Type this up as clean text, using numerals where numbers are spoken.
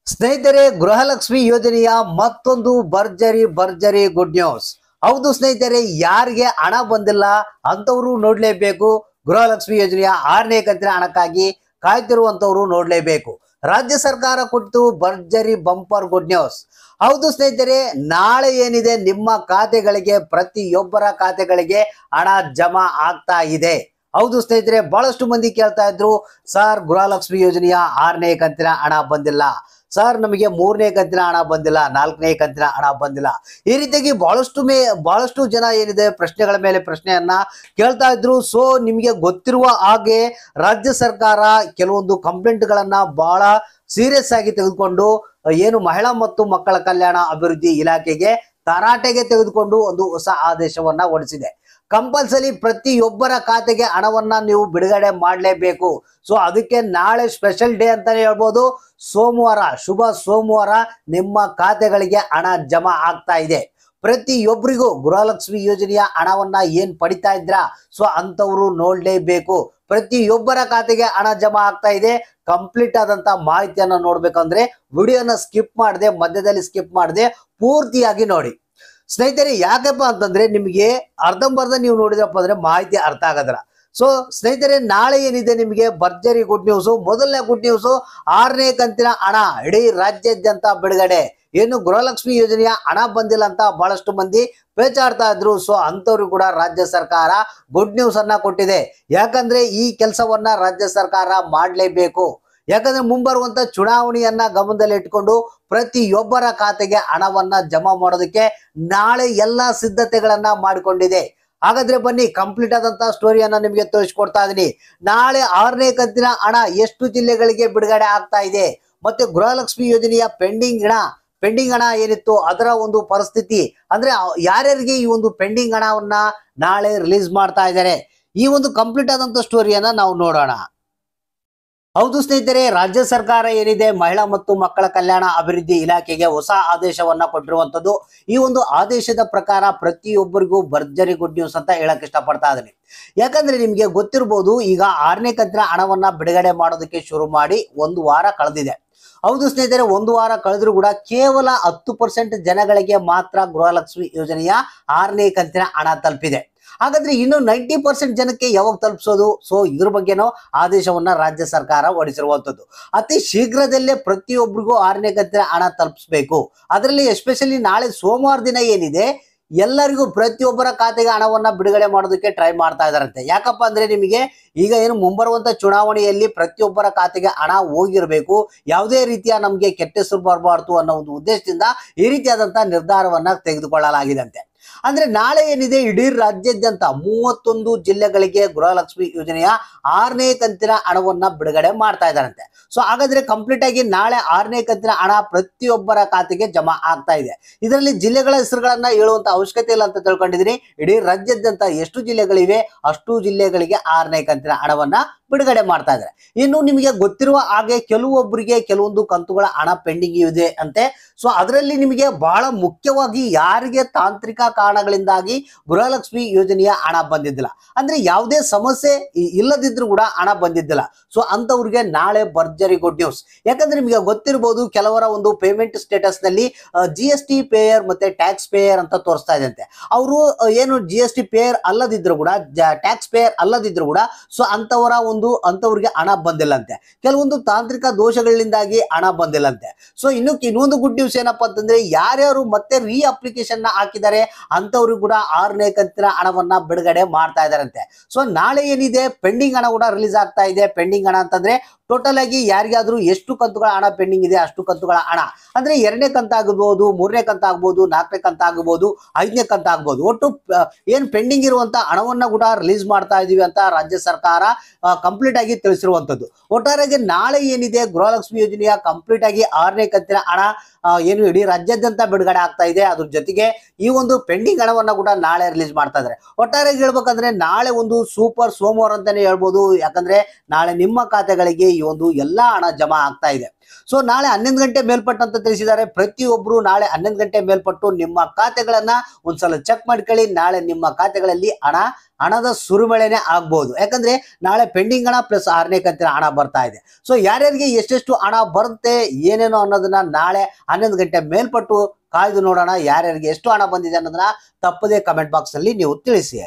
ಸ್ನೇಹಿತರೆ, ಗೃಹಲಕ್ಷ್ಮಿ ಯೋಜನೆಯ ಮತ್ತೊಂದು ಭರ್ಜರಿ ಗುಡ್ ನ್ಯೂಸ್. ಹೌದು ಸ್ನೇಹಿತರೆ, ಯಾರಿಗೆ ಹಣ ಬಂದಿಲ್ಲ ಅಂತವರು ನೋಡ್ಲೇಬೇಕು. ಗೃಹಲಕ್ಷ್ಮಿ ಯೋಜನೆಯ 6ನೇ ಕಂತಿನ ಹಣಕ್ಕಾಗಿ ಕಾಯ್ತಿರುವಂತವರು ನೋಡ್ಲೇಬೇಕು. ರಾಜ್ಯ ಸರ್ಕಾರ ಕೊಟ್ಟು ಭರ್ಜರಿ ಬಂಪರ್ ಗುಡ್ ನ್ಯೂಸ್. ಹೌದು ಸ್ನೇಹಿತರೆ, ನಾಳೆ ಏನಿದೆ ನಿಮ್ಮ ಖಾತೆಗಳಿಗೆ, ಪ್ರತಿಯೊಬ್ಬರ ಖಾತೆಗಳಿಗೆ ಹಣ ಜಮಾ ಆಗ್ತಾ ಇದೆ. ಹೌದು ಸ್ನೇಹಿತರೆ, ಬಹಳಷ್ಟು ಮಂದಿ ಕೇಳ್ತಾ ಇದ್ರು, ಸರ್ ಗೃಹಲಕ್ಷ್ಮಿ ಯೋಜನೆಯ 6ನೇ ಕಂತಿನ ಹಣ ಬಂದಿಲ್ಲ, ಸರ್ ನಮಗೆ 3ನೇ ಕಂತಿನ ಹಣ ಬಂದಿಲ್ಲ, 4ನೇ ಕಂತಿನ ಹಣ ಬಂದಿಲ್ಲ. ಈ ರೀತಿಯಾಗಿ ಬಹಳಷ್ಟು ಜನ ಏನಿದೆ ಪ್ರಶ್ನೆಗಳ ಮೇಲೆ ಪ್ರಶ್ನೆಯನ್ನ ಕೇಳ್ತಾ ಇದ್ರು. ಸೊ ನಿಮಗೆ ಗೊತ್ತಿರುವ ಹಾಗೆ ರಾಜ್ಯ ಸರ್ಕಾರ ಕೆಲವೊಂದು ಕಂಪ್ಲೇಂಟ್ ಗಳನ್ನ ಬಹಳ ಸೀರಿಯಸ್ ಆಗಿ ತೆಗೆದುಕೊಂಡು ಏನು ಮಹಿಳಾ ಮತ್ತು ಮಕ್ಕಳ ಕಲ್ಯಾಣ ಅಭಿವೃದ್ಧಿ ಇಲಾಖೆಗೆ ತರಾಟೆಗೆ ತೆಗೆದುಕೊಂಡು ಒಂದು ಹೊಸ ಆದೇಶವನ್ನ ಹೊರಡಿಸಿದೆ. ಕಂಪಲ್ಸರಿ ಪ್ರತಿಯೊಬ್ಬರ ಖಾತೆಗೆ ಹಣವನ್ನ ನೀವು ಬಿಡುಗಡೆ ಮಾಡಲೇಬೇಕು. ಸೊ ಅದಕ್ಕೆ ನಾಳೆ ಸ್ಪೆಷಲ್ ಡೇ ಅಂತಾನೆ ಹೇಳ್ಬೋದು. ಸೋಮವಾರ, ಶುಭ ಸೋಮವಾರ ನಿಮ್ಮ ಖಾತೆಗಳಿಗೆ ಹಣ ಜಮಾ ಆಗ್ತಾ ಇದೆ. ಪ್ರತಿಯೊಬ್ಬರಿಗೂ ಗೃಹಲಕ್ಷ್ಮಿ ಯೋಜನೆಯ ಹಣವನ್ನ ಏನ್ ಪಡಿತಾ ಇದ್ರ, ಸೊ ಅಂತವ್ರು ನೋಡ್ಲೇಬೇಕು. ಪ್ರತಿಯೊಬ್ಬರ ಖಾತೆಗೆ ಹಣ ಜಮಾ ಆಗ್ತಾ ಇದೆ. ಕಂಪ್ಲೀಟ್ ಆದಂತ ಮಾಹಿತಿಯನ್ನ ನೋಡ್ಬೇಕಂದ್ರೆ ವಿಡಿಯೋನ ಸ್ಕಿಪ್ ಮಾಡದೆ, ಮಧ್ಯದಲ್ಲಿ ಸ್ಕಿಪ್ ಮಾಡದೆ ಪೂರ್ತಿಯಾಗಿ ನೋಡಿ ಸ್ನೇಹಿತರೆ. ಯಾಕಪ್ಪ ಅಂತಂದ್ರೆ ನಿಮಗೆ ಅರ್ಧಂಬರ್ಧ ನೀವು ನೋಡಿದ್ರಪ್ಪ ಅಂದ್ರೆ ಮಾಹಿತಿ ಅರ್ಥ ಆಗೋದಿಲ್ಲ. ಸೊ ಸ್ನೇಹಿತರೆ, ನಾಳೆ ಏನಿದೆ ನಿಮಗೆ ಭರ್ಜರಿ ಗುಡ್ ನ್ಯೂಸ್. ಮೊದಲನೇ ಗುಡ್ ನ್ಯೂಸ್, 6ನೇ ಕಂತಿನ ಹಣ ಇಡೀ ರಾಜ್ಯಾದ್ಯಂತ ಬಿಡುಗಡೆ. ಏನು ಗೃಹಲಕ್ಷ್ಮಿ ಯೋಜನೆಯ ಹಣ ಬಂದಿಲ್ಲ ಅಂತ ಬಹಳಷ್ಟು ಮಂದಿ ಪೇಚಾಡ್ತಾ ಇದ್ರು. ಸೊ ಅಂತವ್ರು ಕೂಡ ರಾಜ್ಯ ಸರ್ಕಾರ ಗುಡ್ ನ್ಯೂಸ್ ಅನ್ನ ಕೊಟ್ಟಿದೆ. ಯಾಕಂದ್ರೆ ಈ ಕೆಲಸವನ್ನ ರಾಜ್ಯ ಸರ್ಕಾರ ಮಾಡಲೇಬೇಕು. ಯಾಕಂದ್ರೆ ಮುಂಬರುವಂತ ಚುನಾವಣೆಯನ್ನ ಗಮನದಲ್ಲಿ ಇಟ್ಕೊಂಡು ಪ್ರತಿಯೊಬ್ಬರ ಖಾತೆಗೆ ಹಣವನ್ನ ಜಮಾ ಮಾಡೋದಕ್ಕೆ ನಾಳೆ ಎಲ್ಲಾ ಸಿದ್ಧತೆಗಳನ್ನ ಮಾಡಿಕೊಂಡಿದೆ. ಹಾಗಾದ್ರೆ ಬನ್ನಿ ಕಂಪ್ಲೀಟ್ ಆದಂತ ಸ್ಟೋರಿಯನ್ನ ನಿಮಗೆ ತೋರಿಸ್ಕೊಡ್ತಾ ಇದೀನಿ. ನಾಳೆ 6ನೇ ಕಂತಿನ ಹಣ ಎಷ್ಟು ಜಿಲ್ಲೆಗಳಿಗೆ ಬಿಡುಗಡೆ ಆಗ್ತಾ ಇದೆ, ಮತ್ತೆ ಗೃಹಲಕ್ಷ್ಮಿ ಯೋಜನೆಯ ಪೆಂಡಿಂಗ್ ಹಣ ಏನಿತ್ತು ಅದರ ಒಂದು ಪರಿಸ್ಥಿತಿ, ಅಂದ್ರೆ ಯಾರ್ಯಾರಿಗೆ ಈ ಒಂದು ಪೆಂಡಿಂಗ್ ಹಣವನ್ನ ನಾಳೆ ರಿಲೀಸ್ ಮಾಡ್ತಾ ಇದ್ದಾರೆ, ಈ ಒಂದು ಕಂಪ್ಲೀಟ್ ಆದಂತ ಸ್ಟೋರಿಯನ್ನ ನಾವು ನೋಡೋಣ. ಹೌದು ಸ್ನೇಹಿತರೆ, ರಾಜ್ಯ ಸರ್ಕಾರ ಏನಿದೆ ಮಹಿಳಾ ಮತ್ತು ಮಕ್ಕಳ ಕಲ್ಯಾಣ ಅಭಿವೃದ್ಧಿ ಇಲಾಖೆಗೆ ಹೊಸ ಆದೇಶವನ್ನ ಕೊಟ್ಟಿರುವಂತದ್ದು. ಈ ಒಂದು ಆದೇಶದ ಪ್ರಕಾರ ಪ್ರತಿಯೊಬ್ಬರಿಗೂ ಭರ್ಜರಿ ಗುಡ್ ನ್ಯೂಸ್ ಅಂತ ಹೇಳಕ್ ಇಷ್ಟಪಡ್ತಾ ಇದ್ದೀನಿ. ಯಾಕಂದ್ರೆ ನಿಮ್ಗೆ ಗೊತ್ತಿರಬಹುದು, ಈಗ 6ನೇ ಕಂತಿನ ಹಣವನ್ನ ಬಿಡುಗಡೆ ಮಾಡೋದಕ್ಕೆ ಶುರು ಮಾಡಿ 1 ವಾರ ಕಳೆದಿದೆ. ಹೌದು ಸ್ನೇಹಿತರೆ, 1 ವಾರ ಕಳೆದ್ರೂ ಕೂಡ ಕೇವಲ 10% ಜನಗಳಿಗೆ ಮಾತ್ರ ಗೃಹಲಕ್ಷ್ಮಿ ಯೋಜನೆಯ 6ನೇ ಕಂತಿನ ಹಣ ತಲುಪಿದೆ. ಹಾಗಾದ್ರೆ ಇನ್ನು 90% ಜನಕ್ಕೆ ಯಾವಾಗ ತಲುಪಿಸೋದು? ಸೊ ಇದ್ರ ಬಗ್ಗೆನೂ ಆದೇಶವನ್ನ ರಾಜ್ಯ ಸರ್ಕಾರ ಹೊರಡಿಸಿರುವಂತದ್ದು. ಅತಿ ಶೀಘ್ರದಲ್ಲೇ ಪ್ರತಿಯೊಬ್ಬರಿಗೂ 6ನೇ ಕಂತಿನ ಹಣ ತಲುಪಿಸಬೇಕು. ಅದರಲ್ಲಿ ಎಸ್ಪೆಷಲಿ ನಾಳೆ ಸೋಮವಾರ ದಿನ ಏನಿದೆ, ಎಲ್ಲರಿಗೂ ಪ್ರತಿಯೊಬ್ಬರ ಖಾತೆಗೆ ಹಣವನ್ನ ಬಿಡುಗಡೆ ಮಾಡೋದಕ್ಕೆ ಟ್ರೈ ಮಾಡ್ತಾ ಇದಾರಂತೆ. ಯಾಕಪ್ಪ ಅಂದ್ರೆ ನಿಮಗೆ ಈಗ ಏನು ಮುಂಬರುವಂತ ಚುನಾವಣೆಯಲ್ಲಿ ಪ್ರತಿಯೊಬ್ಬರ ಖಾತೆಗೆ ಹಣ ಹೋಗಿರ್ಬೇಕು, ಯಾವುದೇ ರೀತಿಯ ನಮ್ಗೆ ಕೆಟ್ಟ ಹೆಸರು ಬರಬಾರ್ದು ಅನ್ನೋ ಒಂದು ಉದ್ದೇಶದಿಂದ ಈ ರೀತಿಯಾದಂತಹ ನಿರ್ಧಾರವನ್ನ ತೆಗೆದುಕೊಳ್ಳಲಾಗಿದಂತೆ. ಅಂದ್ರೆ ನಾಳೆ ಏನಿದೆ ಇಡೀ ರಾಜ್ಯಾದ್ಯಂತ 31 ಜಿಲ್ಲೆಗಳಿಗೆ ಗೃಹಲಕ್ಷ್ಮಿ ಯೋಜನೆಯ 6ನೇ ಕಂತಿನ ಹಣವನ್ನ ಬಿಡುಗಡೆ ಮಾಡ್ತಾ ಇದ್ದಾರಂತೆ. ಸೊ ಹಾಗಾದ್ರೆ ಕಂಪ್ಲೀಟ್ ಆಗಿ ನಾಳೆ 6ನೇ ಕಂತಿನ ಹಣ ಪ್ರತಿಯೊಬ್ಬರ ಖಾತೆಗೆ ಜಮಾ ಆಗ್ತಾ ಇದೆ. ಇದರಲ್ಲಿ ಜಿಲ್ಲೆಗಳ ಹೆಸರುಗಳನ್ನ ಹೇಳುವಂತ ಅವಶ್ಯಕತೆ ಇಲ್ಲ ಅಂತ ತಿಳ್ಕೊಂಡಿದೀನಿ. ಇಡೀ ರಾಜ್ಯಾದ್ಯಂತ ಎಷ್ಟು ಜಿಲ್ಲೆಗಳಿವೆ ಅಷ್ಟು ಜಿಲ್ಲೆಗಳಿಗೆ 6ನೇ ಕಂತಿನ ಹಣವನ್ನ ಬಿಡುಗಡೆ ಮಾಡ್ತಾ ಇದ್ದಾರೆ. ಇನ್ನು ನಿಮಗೆ ಗೊತ್ತಿರುವ ಹಾಗೆ ಕೆಲವೊಬ್ಬರಿಗೆ ಕೆಲವೊಂದು ಕಂತುಗಳ ಹಣ ಪೆಂಡಿಂಗ್ ಇದೆ ಅಂತೆ. ಸೊ ಅದರಲ್ಲಿ ನಿಮಗೆ ಬಹಳ ಮುಖ್ಯವಾಗಿ ಯಾರಿಗೆ ತಾಂತ್ರಿಕ ಕಾರಣಗಳಿಂದಾಗಿ ಗೃಹಲಕ್ಷ್ಮಿ ಯೋಜನೆಯ ಹಣ ಬಂದಿದ್ದಿಲ್ಲ, ಅಂದ್ರೆ ಯಾವುದೇ ಸಮಸ್ಯೆ ಇಲ್ಲದಿದ್ರು ಕೂಡ ಹಣ ಬಂದಿದ್ದಿಲ್ಲ. ಸೊ ಅಂತವ್ರಿಗೆ ನಾಳೆ ಭರ್ಜರಿ ಗುಡ್ ನ್ಯೂಸ್. ಯಾಕಂದ್ರೆ ನಿಮಗೆ ಗೊತ್ತಿರಬಹುದು, ಕೆಲವರ ಒಂದು ಪೇಮೆಂಟ್ ಸ್ಟೇಟಸ್ ನಲ್ಲಿ GST ಪೇಯರ್ ಮತ್ತೆ ಟ್ಯಾಕ್ಸ್ ಪೇಯರ್ ಅಂತ ತೋರಿಸ್ತಾ ಇದೆ ಅಂತೆ. ಅವರು ಏನು GST ಪೇಯರ್ ಅಲ್ಲದಿದ್ರು ಕೂಡ, ಟ್ಯಾಕ್ಸ್ ಪೇಯರ್ ಅಲ್ಲದಿದ್ರು ಕೂಡ, ಸೊ ಅಂತವ್ರಿಗೆ ಹಣ ಬಂದಿಲ್ಲಂತೆ. ಕೆಲವೊಂದು ತಾಂತ್ರಿಕ ದೋಷಗಳಿಂದಾಗಿ ಹಣ ಬಂದಿಲ್ಲಂತೆ. ಸೊ ಇನ್ನೊಂದು ಗುಡ್ ನ್ಯೂಸ್ ಏನಪ್ಪಾ ಅಂತಂದ್ರೆ, ಯಾರ್ಯಾರು ಮತ್ತೆ ರೀ ಅಪ್ಲಿಕೇಶನ್ ಹಾಕಿದ್ದಾರೆ ಅಂತವ್ರಿಗೆ ಕೂಡ 6ನೇ ಕಂತಿನ ಹಣವನ್ನ ಬಿಡುಗಡೆ ಮಾಡ್ತಾ ಇದಾರಂತೆ. ಸೊ ನಾಳೆ ಏನಿದೆ ಪೆಂಡಿಂಗ್ ಹಣ ಕೂಡ ರಿಲೀಸ್ ಆಗ್ತಾ ಇದೆ. ಪೆಂಡಿಂಗ್ ಹಣ ಅಂತಂದ್ರೆ ಟೋಟಲ್ ಆಗಿ ಯಾರಿಗಾದ್ರೂ ಎಷ್ಟು ಕಂತುಗಳ ಹಣ ಪೆಂಡಿಂಗ್ ಇದೆ ಅಷ್ಟು ಕಂತುಗಳ ಹಣ, ಅಂದ್ರೆ 2ನೇ ಕಂತ ಆಗಬಹುದು, 3ನೇ ಕಂತ ಆಗ್ಬಹುದು, 4ನೇ ಕಂತ ಆಗಬಹುದು, 5ನೇ ಕಂತ ಆಗ್ಬಹುದು, ಒಟ್ಟು ಏನ್ ಪೆಂಡಿಂಗ್ ಇರುವಂತ ಹಣವನ್ನ ಕೂಡ ರಿಲೀಸ್ ಮಾಡ್ತಾ ಇದೀವಿ ಅಂತ ರಾಜ್ಯ ಸರ್ಕಾರ ಕಂಪ್ಲೀಟ್ ಆಗಿ ತಿಳಿಸಿರುವಂತದ್ದು. ಒಟ್ಟಾರೆಯಾಗಿ ನಾಳೆ ಏನಿದೆ ಗೃಹಲಕ್ಷ್ಮಿ ಯೋಜನೆಯ ಕಂಪ್ಲೀಟ್ ಆಗಿ 6ನೇ ಕಂತಿನ ಹಣ ಏನು ಇಡೀ ರಾಜ್ಯಾದ್ಯಂತ ಬಿಡುಗಡೆ ಆಗ್ತಾ ಇದೆ. ಅದ್ರ ಜೊತೆಗೆ ಈ ಒಂದು ಪೆಂಡಿಂಗ್ ಹಣವನ್ನ ಕೂಡ ನಾಳೆ ರಿಲೀಸ್ ಮಾಡ್ತಾ ಇದ್ದಾರೆ. ಒಟ್ಟಾರೆಯಾಗಿ ಹೇಳ್ಬೇಕಂದ್ರೆ ನಾಳೆ ಒಂದು ಸೂಪರ್ ಸೋಮವಾರ ಅಂತಾನೆ ಹೇಳ್ಬೋದು. ಯಾಕಂದ್ರೆ ನಾಳೆ ನಿಮ್ಮ ಖಾತೆಗಳಿಗೆ ಈ ಒಂದು ಎಲ್ಲಾ ಹಣ ಜಮಾ ಆಗ್ತಾ ಇದೆ. ಸೊ ನಾಳೆ 11 ಗಂಟೆ ಮೇಲ್ಪಟ್ಟು ಅಂತ ತಿಳಿಸಿದ್ದಾರೆ. ಪ್ರತಿಯೊಬ್ರು ನಾಳೆ 11 ಗಂಟೆ ಮೇಲ್ಪಟ್ಟು ನಿಮ್ಮ ಖಾತೆಗಳನ್ನ ಒಂದ್ಸಲ ಚೆಕ್ ಮಾಡ್ಕೊಳ್ಳಿ. ನಾಳೆ ನಿಮ್ಮ ಖಾತೆಗಳಲ್ಲಿ ಹಣದ ಸುರಿಮಳೆನೆ ಆಗ್ಬಹುದು. ಯಾಕಂದ್ರೆ ನಾಳೆ ಪೆಂಡಿಂಗ್ ಹಣ ಪ್ಲಸ್ 6ನೇ ಕಂತಿನ ಹಣ ಬರ್ತಾ ಇದೆ. ಸೊ ಯಾರ್ಯಾರಿಗೆ ಎಷ್ಟೆಷ್ಟು ಹಣ ಬರುತ್ತೆ ಏನೇನೋ ಅನ್ನೋದನ್ನ ನಾಳೆ 11 ಗಂಟೆ ಮೇಲ್ಪಟ್ಟು ಕಾಯ್ದು ನೋಡೋಣ. ಯಾರ್ಯಾರಿಗೆ ಎಷ್ಟು ಹಣ ಬಂದಿದೆ ಅನ್ನೋದನ್ನ ತಪ್ಪದೇ ಕಮೆಂಟ್ ಬಾಕ್ಸ್ ನಲ್ಲಿ ನೀವು ತಿಳಿಸಿ.